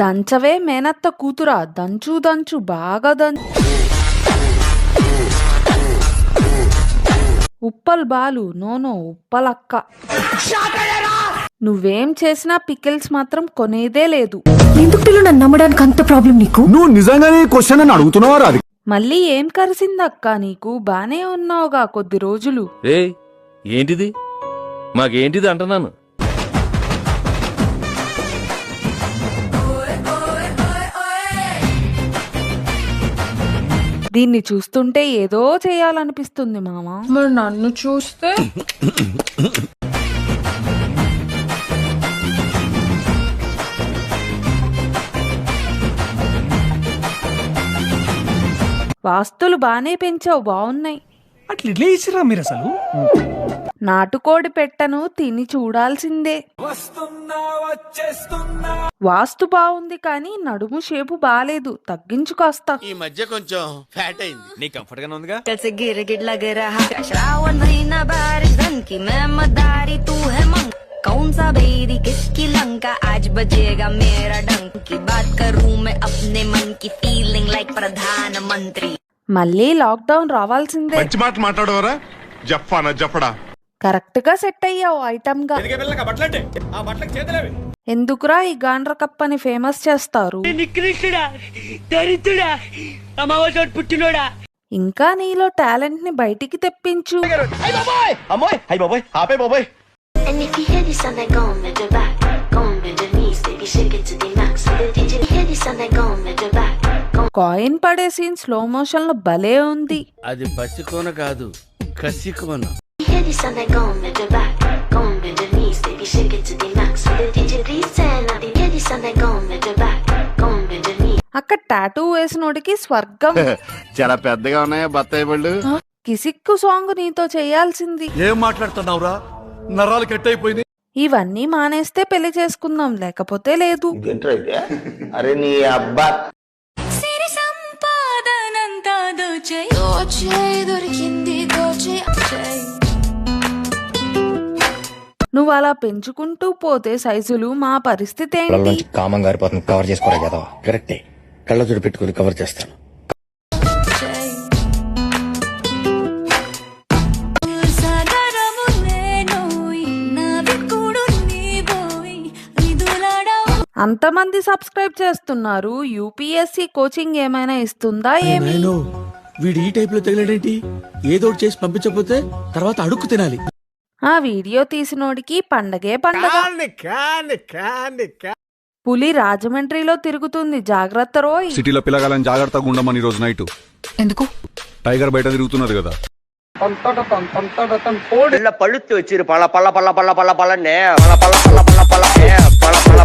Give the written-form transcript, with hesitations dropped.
దంచవే మేనత్త కూతురా, దంచు దంచు బాగా దంచు. ఉప్పల్ బాలు, నోనో ఉప్పలక్క. నువ్వేం చేసినా పికిల్స్ మాత్రం కొనేదే లేదు. ఎందుకు నన్ను నమ్మడానికి అంత ప్రాబ్లం నీకు? నువ్వు నిజంగానే క్వశ్చన్ అని అడుగుతున్నావా? అది మళ్ళీ ఏం కరిసిందక్క నీకు? బానే ఉన్నావుగా కొద్ది రోజులు. ఏంటిది మాకేంటిది అంటున్నాను. దీన్ని చూస్తుంటే ఏదో చేయాలనిపిస్తుంది మామ. మరి నన్ను చూస్తే వాస్తులు బానే పెంచావు, బాగున్నాయి. అట్లా మీరు అసలు నాటుకోడి పెట్టను తిని చూడాల్సిందే. వాస్తు బాగుంది కానీ నడుము షేపు బాలేదు, తగ్గించుకొస్తా. ఈ మధ్య కొంచెం ఫ్యాట్ అయింది. నీ కంఫర్ట్ గానే ఉందిగా? कौन सा बेरी किसकी लंका आज बजेगा मेरा डंक की बात करूं मैं अपने मन की फीलिंग लाइक प्रधानमंत्री. మళ్ళీ లాక్డౌన్ రావాల్సిందే. మంచి మాట మాట్లాడవరా జఫానా జఫడా. కరెక్ట్ గా సెట్ అయ్యావు ఐటమ్ గా. ఎందుకురా ఈ గాండ్ర కప్ అని ఫేమస్ చేస్తారు? ఇంకా నీలో టాలెంట్ ని బయటికి తెప్పించు. And if you hear this sound, then go on with your back, go on with your knees, baby, shake it to the max. So the DJ hear this sound, then go on with your back. Coin పడే scene slow motion లో భలే ఉంది. అది బసికోన కాదు, కసికోన. Hear this sound, then go on with your back, go on with your knees, baby, shake it to the max. So the DJ please turn up. Hear this sound, then go on with your back, go on with your knees. అక్కడ tattoo వేసినోడికి స్వర్గం. చాలా పెద్దగా ఉన్నాయా బత్తాయి పళ్ళు? కిసిక్కు song నీతో చేయాల్సింది. ఏం మాట్లాడుతున్నావురా? నరాలు కట్ అయిపోయింది. ఇవన్నీ మానేస్తే పెళ్లి చేసుకుందాం, లేకపోతే లేదు. అరే నీ అబ్బా సిరి సంపాదనంతా దోచేయ్ దొరికింది దోచేయ్. నువ్వు అలా పెంచుకుంటూ పోతే సైజులు మా పరిస్థితి ఏంటి? కామం గారిపోతుంది, కవర్ చేసుకోరా కదా. కరెక్టే, కళ్ళ చూడు పెట్టుకుని కవర్ చేస్తాను. అంతమంది సబ్స్క్రైబ్ చేస్తున్నారు. యూపీఎస్సీ కోచింగ్ ఏమైనా ఇస్తుందా ఏమి? వీడు ఈ టైప్ లో తగిలేడేంటి? ఏదో చేసి పంపించకపోతే తర్వాత అడుక్కు తినాలి. ఆ వీడియో తీసినోడికి పండగే పండగ. పులి రాజమండ్రిలో తిరుగుతుంది, జాగ్రత్త రోయ్. సిటీలో పిల్లగాలని జాగ్రత్తగా ఉండమని రోజు నైట్. ఎందుకు? టైగర్ బయట తిరుగుతున్నది కదా. పళ్ళుత్తి వచ్చి పళ్ళ పళ్ళ పళ్ళ పళ్ళ పళ్ళ పళ్ళ పళ్ళ పళ్ళ పళ్ళ పళ్ళ పళ్ళ